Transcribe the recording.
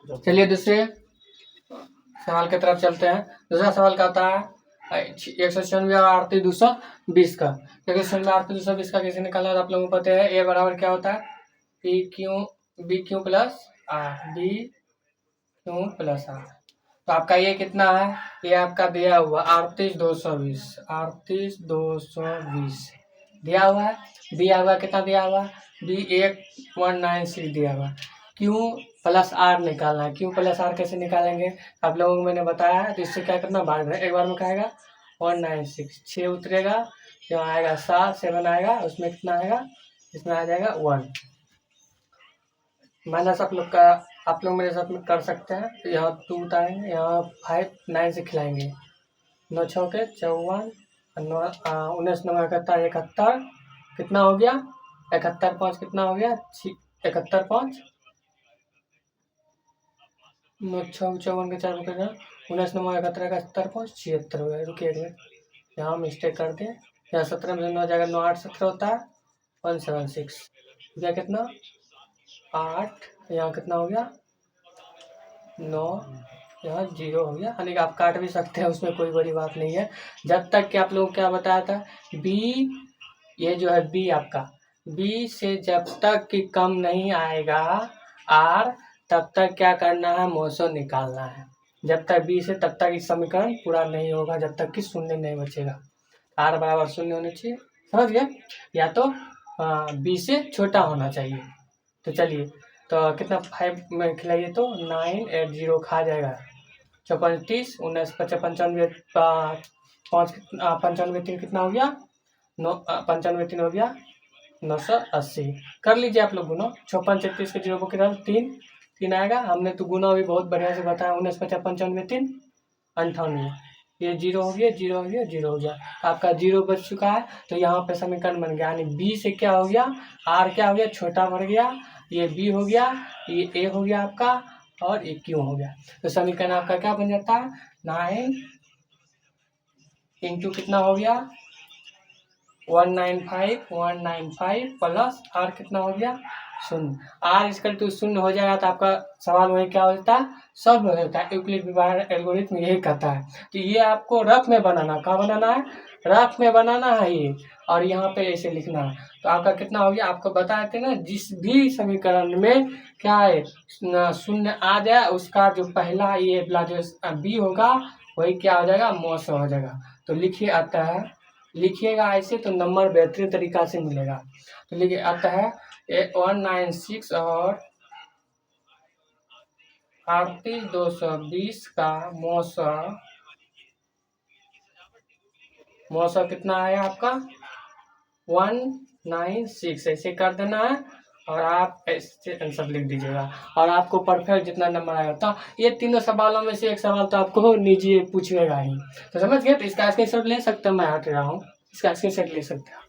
चलिए दूसरे सवाल की तरफ चलते हैं। दूसरा सवाल कहता है 196 और 38,220 का। 196 38,220 का कैसे निकालना है आप लोगों को पता है। ए बराबर क्या होता है, B Q plus R, B Q plus R. तो आपका ये कितना है, ये आपका दिया हुआ 38,220, 38,220 दिया हुआ है। बी हुआ कितना दिया हुआ, बी 1,196 दिया हुआ। क्यू प्लस आर निकालना है। क्यू प्लस आर कैसे निकालेंगे आप लोगों को मैंने बताया है। तो इससे क्या करना, बार एक बार में कहेगा 196, 6 उतरेगा, यहाँ आएगा 7, 7 आएगा, उसमें कितना आएगा, इसमें आ जाएगा 1 माइनस। आप लोग मेरे साथ में कर सकते हैं। तो यहाँ 2 उतारेंगे, यहाँ 5 9 से खिलाएंगे, 9 6 के 54, 19 9 71 71 कितना हो गया, 71 5 कितना हो गया, 71 5 9 6 54 के 4 रुपये 19 9 71 का 71 5 76 हो गया। रुकिए यहाँ मिस्टेक कर दें, यहाँ 17 में 9 जाएगा, 9 8 17 होता है 176, क्या कितना 8, यहाँ कितना हो गया 9, यहाँ 0 हो गया। यानी कि आप काट भी सकते हैं, उसमें कोई बड़ी बात नहीं है। जब तक कि आप लोगों को क्या बताया था, बी ये जो है बी आपका, बी से जब तक कि कम नहीं आएगा आर, तब तक क्या करना है, मौसम निकालना है। जब तक बी से तब तक इस समीकरण पूरा नहीं होगा, जब तक कि शून्य नहीं बचेगा। आर बराबर शून्य होना चाहिए, समझ गए, या तो बी से छोटा होना चाहिए। तो चलिए, तो कितना 5 में खिलाइए तो 9 8 0 खा जाएगा, 54 30 19 95 5 95 3 कितना हो गया, 9 95 3 हो गया 980। कर लीजिए आप लोग गुना, 56 33 के 0 को कितना 3 आएगा। हमने तो गुना भी बहुत बढ़िया से बताया, 19 50 95 3 98, ये 0 हो गया 0 हो गया 0 हो गया, आपका 0 बच चुका है। तो यहाँ पे समीकरण बन गया, यानी बी से क्या हो गया, आर क्या हो गया, छोटा बढ़ गया, ये बी हो गया, ये ए हो गया आपका, और ये क्यू हो गया। तो समीकरण आपका क्या बन जाता है, 9 इंटू कितना हो गया 195 प्लस आर कितना हो गया 0। आर इसकल टू 0 हो जाएगा तो आपका सवाल वही क्या होता है, सब होता है। यूक्लिड विभाजन एल्गोरिथम यही कहता है। तो ये आपको रफ में बनाना, कहाँ बनाना है, रफ में बनाना है ये, और यहाँ पे ऐसे लिखना है। तो आपका कितना हो गया, आपको बताए थे ना, जिस भी समीकरण में क्या है शून्य आ जाए, उसका जो पहला ये जो बी होगा वही क्या हो जाएगा, मौसम हो जाएगा। तो लिखिए आता है, लिखिएगा ऐसे तो नंबर बेहतरीन तरीका से मिलेगा। तो लिखिए आता है 196 और 38,220 का मौसम कितना आया आपका 196, ऐसे कर देना है और आप ऐसे आंसर लिख दीजिएगा, और आपको परफेक्ट जितना नंबर आएगा। तो ये तीनों सवालों में से एक सवाल तो आपको निजी पूछेगा ही। तो समझ गए, तो इसका स्क्रीनशॉट ले सकते हैं, मैं हट रहा हूँ, इसका स्क्रीनशॉट ले सकते हैं।